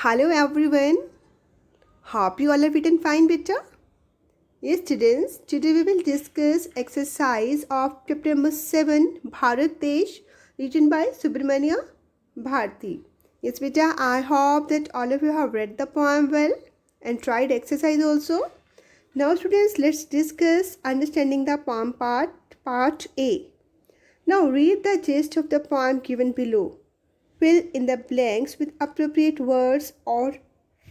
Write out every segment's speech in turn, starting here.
Hello everyone. Hope you all are fit and fine, beta. Yes, students. Today we will discuss exercise of chapter number 7, Bharat Desh, written by Subramania Bharti. Yes, beta. I hope that all of you have read the poem well and tried exercise also. Now, students, let's discuss understanding the poem part A. Now, read the gist of the poem given below. Fill in the blanks with appropriate words or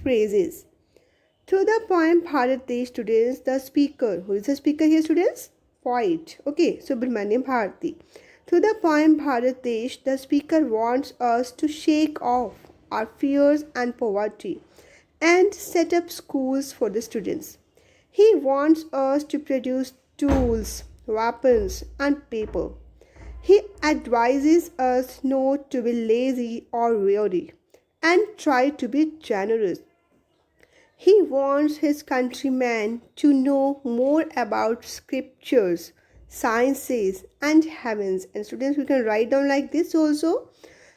phrases. Through the poem Bharat Desh, students, the speaker, who is the speaker here, students? Poet. Okay, Subramaniam Bharti. Through the poem Bharat Desh, the speaker wants us to shake off our fears and poverty and set up schools for the students. He wants us to produce tools, weapons, and paper. He advises us not to be lazy or weary and try to be generous. He wants his countrymen to know more about scriptures, sciences, and heavens. And students, we can write down like this also.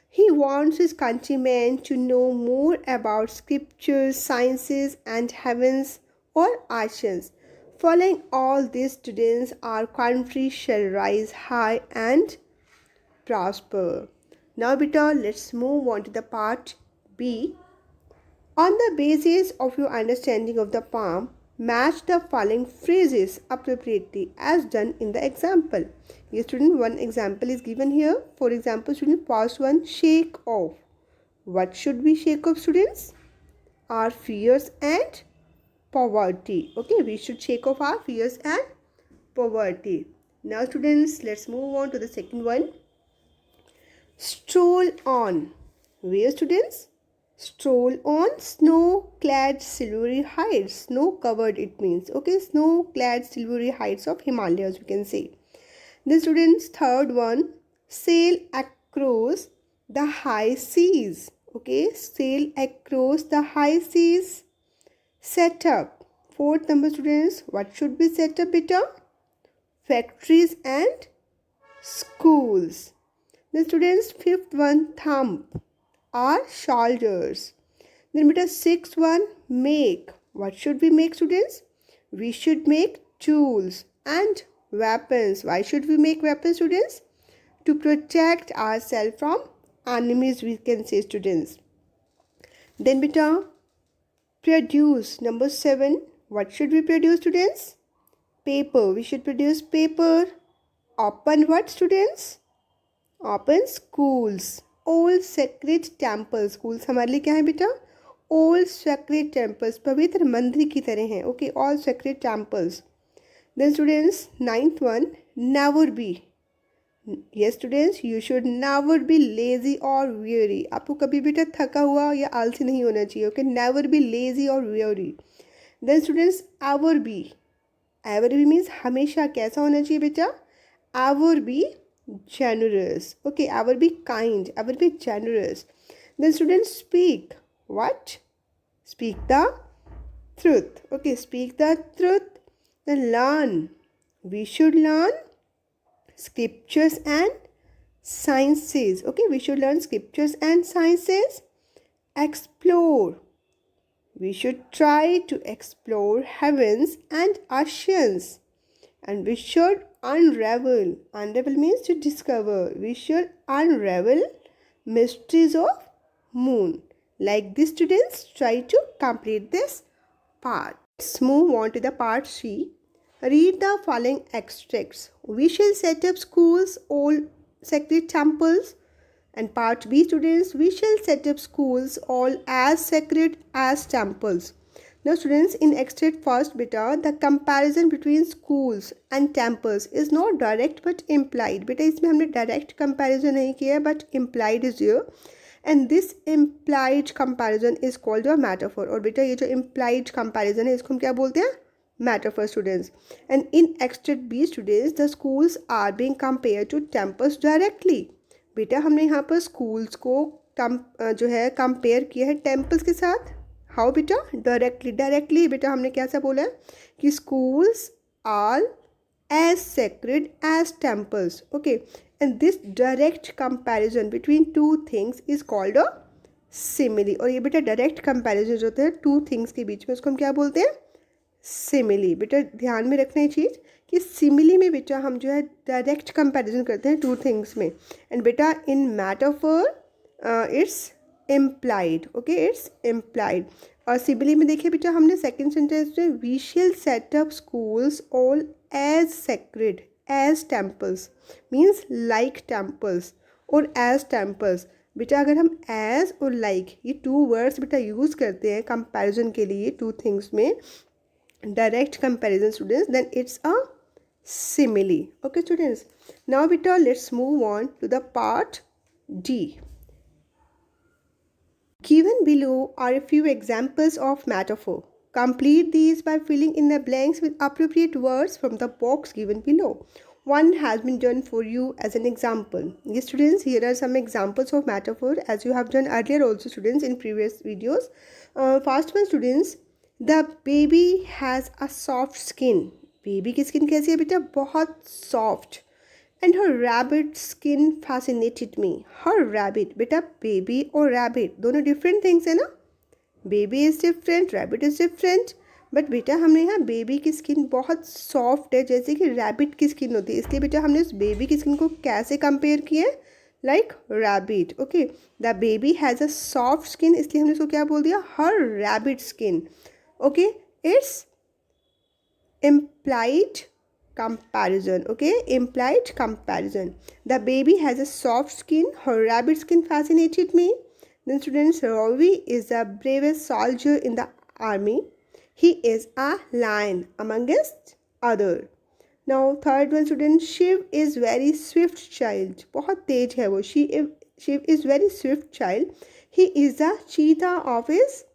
He wants his countrymen to know more about scriptures, sciences, and heavens or oceans. Following all these, students, our country shall rise high and prosper. Now, beta, let's move on to the part B. On the basis of your understanding of the poem, match the following phrases appropriately as done in the example. Yes, student, one example is given here. For example, student, past one, shake off. What should we shake off, students? Our fears and poverty. Okay, we should shake off our fears and poverty. Now, students, let's move on to the second one. Stroll on. Where, students? Stroll on snow-clad silvery heights. Snow-covered it means. Okay, snow-clad silvery heights of Himalayas, we can say. The students' third one, sail across the high seas. Okay, sail across the high seas. Set up. Fourth number, students, what should be set up, beta? Factories and schools. The students' fifth one, thump. Our shoulders. Then beta sixth one, make. What should we make, students? We should make tools and weapons. Why should we make weapons, students? To protect ourselves from enemies, we can say, students. Then beta produce. Number 7. What should we produce, students? Paper. We should produce paper. Open what, students? Open schools. Old sacred temples. Schools हमारे लिए क्या है बेटा? Old sacred temples. पवित्र मंदिर की तरह हैं. Okay, all sacred temples. Then students, ninth one, never be. Yes students, you should never be lazy or weary. आपको कभी बेटा थका हुआ या आलसी नहीं होना चाहिए. Okay, never be lazy or weary. Then students, ever be. Ever be means हमेशा कैसा होना चाहिए बेटा? Ever be generous. Okay, ever be kind, ever be generous. Then students, speak. What? Speak the truth. Okay, speak the truth. Then learn. We should learn scriptures and sciences. Okay, we should learn scriptures and sciences. Explore. We should try to explore heavens and oceans. And we should unravel. Unravel means to discover. We should unravel mysteries of moon. Like this, students, try to complete this part. Let's move on to the part C. Read the following extracts. We shall set up schools, all sacred temples. And part B, students, we shall set up schools all as sacred as temples. Now students, in extract first beta, the comparison between schools and temples is not direct but implied. Beta इसमें हमने direct comparison नहीं किया but implied is here. And this implied comparison is called a metaphor. और बेटा ये जो implied comparison है इसको हम क्या बोलते हैं? Metaphor, students. And in extract B, students, the schools are being compared to temples directly. बेटा हमने यहाँ पर schools को जो है compare किया है temples के साथ. हाउ बेटा? डायरेक्टली बेटा हमने कैसा बोला है कि schools are as sacred as temples. Okay, and this direct comparison between two things is called a simile. और ये बेटा डायरेक्ट कंपैरिजन जो होता है टू थिंग्स के बीच में, उसको हम क्या बोलते हैं? सिमिली। बेटा ध्यान में रखना ये चीज़ कि सिमिली में बेटा हम जो है डायरेक्ट कंपैरिजन करते हैं टू थिंग्स में, एंड बेटा in metaphor it's implied. Okay, it's implied. और सिमिली में देखिए बेटा हमने सेकंड सेंटेंस में we shall set up schools all as sacred as temples, means like temples और एज टेम्पल्स। बेटा अगर हम एज और लाइक ये टू वर्ड्स बेटा यूज़ करते हैं कंपैरिजन के लिए टू थिंग्स में, direct comparison students, then it's a simile. Okay students, now beta let's move on to the part D. Given below are a few examples of metaphor. Complete these by filling in the blanks with appropriate words from the box given below. One has been done for you as an example. Yes students, here are some examples of metaphor as you have done earlier also students in previous videos. First one students, the baby has a soft skin. Baby की skin कैसी है बेटा? बहुत soft. And her rabbit skin fascinated me. Her rabbit, बेटा baby और rabbit दोनों different things है ना। Baby is different, rabbit is different, but बेटा हमने यहाँ बेबी की स्किन बहुत सॉफ्ट है जैसे कि रैबिट की स्किन होती है, इसलिए बेटा हमने उस बेबी की स्किन को कैसे कंपेयर किया है? Like rabbit. Okay, the baby has a soft skin, इसलिए हमने उसको क्या बोल दिया? Her rabbit skin. Okay, it's implied comparison. Okay, implied comparison. The baby has a soft skin. Her rabbit skin fascinated me. Then students, Ravi is the bravest soldier in the army. He is a lion amongst other. Now third one student, Shiv is very swift child. बहुत तेज है वो. Shiv is very swift child. He is the cheetah of his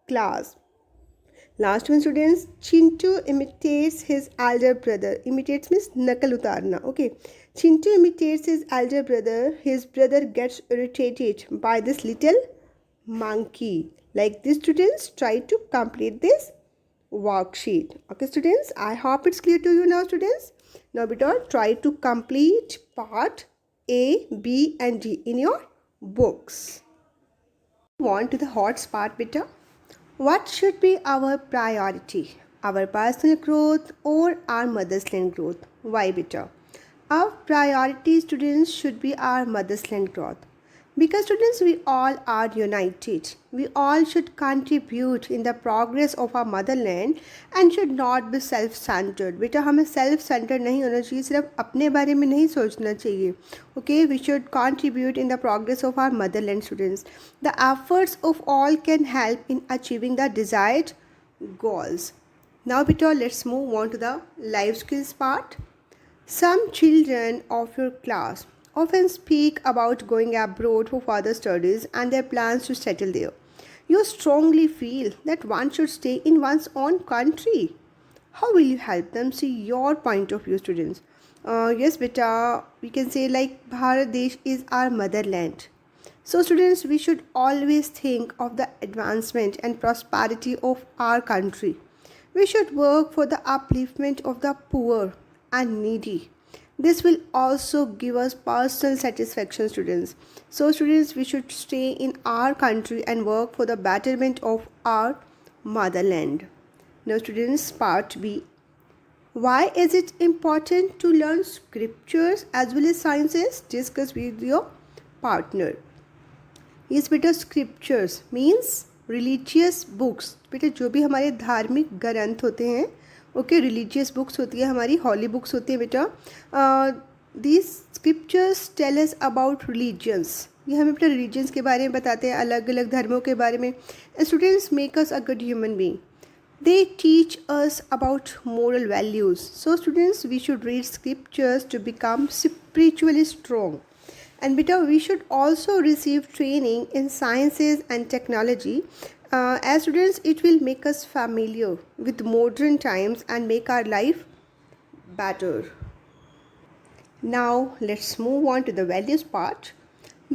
class. Last one students, Chintu imitates his elder brother. Imitates means नकल उतारना. Okay, Chintu imitates his elder brother. His brother gets irritated by this little monkey. Like this students, try to complete this worksheet. Okay students, I hope it's clear to you now students. Now beta try to complete part A, B and D in your books. Move on to the hot part beta. What should be our priority? Our personal growth or our mother's land growth? Why beta? Our priority students should be our mother's land growth. Because students, we all are united. We all should contribute in the progress of our motherland and should not be self-centered. बेटा हमें self-centered नहीं होना चाहिए, सिर्फ अपने बारे में नहीं सोचना चाहिए. Okay, we should contribute in the progress of our motherland students. The efforts of all can help in achieving the desired goals. Now beta let's move on to the life skills part. Some children of your class often speak about going abroad for further studies and their plans to settle there. You strongly feel that one should stay in one's own country. How will you help them see your point of view, students? Yes, beta, we can say like Bharat Desh is our motherland. So, students, we should always think of the advancement and prosperity of our country. We should work for the upliftment of the poor and needy. This will also give us personal satisfaction students. So students, we should stay in our country and work for the betterment of our motherland. Now students, part B. Why is it important to learn scriptures as well as sciences? Discuss with your partner. Yes बेटा, scriptures means religious books. बेटा जो भी हमारे धार्मिक ग्रंथ होते हैं, okay, religious books होती है हमारी, हॉली बुक्स होती है बेटा. These scriptures tell us about religions. ये हमें बेटा रिलीजन्स के बारे में बताते हैं, अलग अलग धर्मों के बारे में. Students make us a good human being. They teach us about moral values. So students, we should read scriptures to become spiritually strong. And beta, we should also receive training in sciences and technology. As students, it will make us familiar with modern times and make our life better. Now, let's move on to the values part.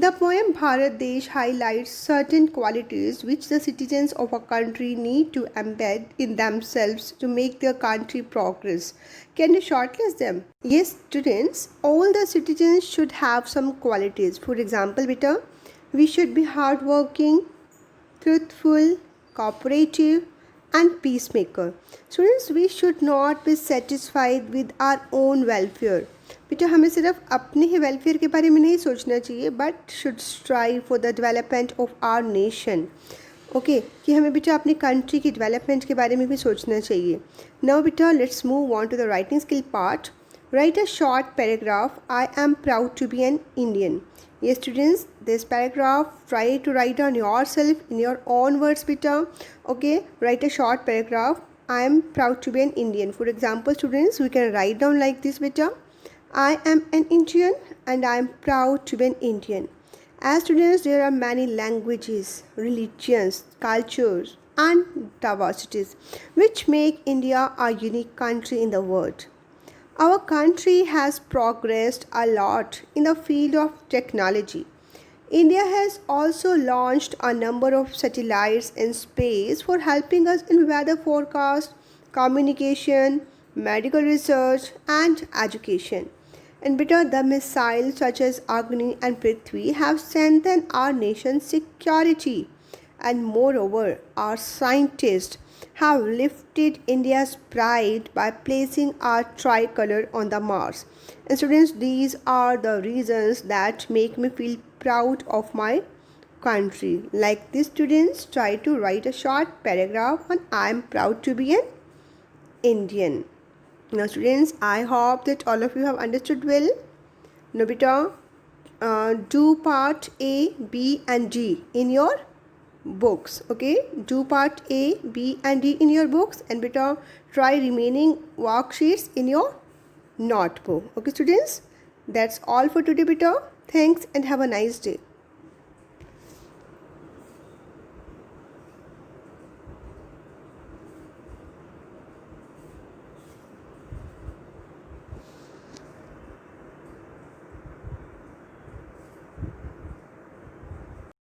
The poem Bharat Desh highlights certain qualities which the citizens of a country need to embed in themselves to make their country progress. Can you shortlist them? Yes, students, all the citizens should have some qualities. For example, beta, We should be hardworking, truthful, cooperative, and peacemaker. Students, we should not be satisfied with our own welfare. बेटा हमें सिर्फ अपने ही welfare के बारे में नहीं सोचना चाहिए but should strive for the development of our nation. Okay कि हमें बेटा अपनी कंट्री की डेवलपमेंट के बारे में भी सोचना चाहिए. नाउ बेटा let's move on to the writing skill part. Write a short paragraph. I am proud to be an Indian. Yes, students, this paragraph, try to write on yourself in your own words, beta. Okay, write a short paragraph. I am proud to be an Indian. For example, students, we can write down like this, beta. I am an Indian and I am proud to be an Indian. As students, there are many languages, religions, cultures, and diversities which make India a unique country in the world. Our country has progressed a lot in the field of technology. India has also launched a number of satellites in space for helping us in weather forecast, communication, medical research, and education. And beta, the missiles such as Agni and Prithvi have strengthened our nation's security. And moreover, our scientists have lifted India's pride by placing our tricolor on the Mars. And students, these are the reasons that make me feel proud of my country. Like this, students, try to write a short paragraph on I am proud to be an Indian. Now students, I hope that all of you have understood well. Now beta, do part A, B and D in your books. Okay, do part A, B and D in your books and beta try remaining worksheets in your notebook. Okay students, that's all for today beta. Thanks and have a nice day.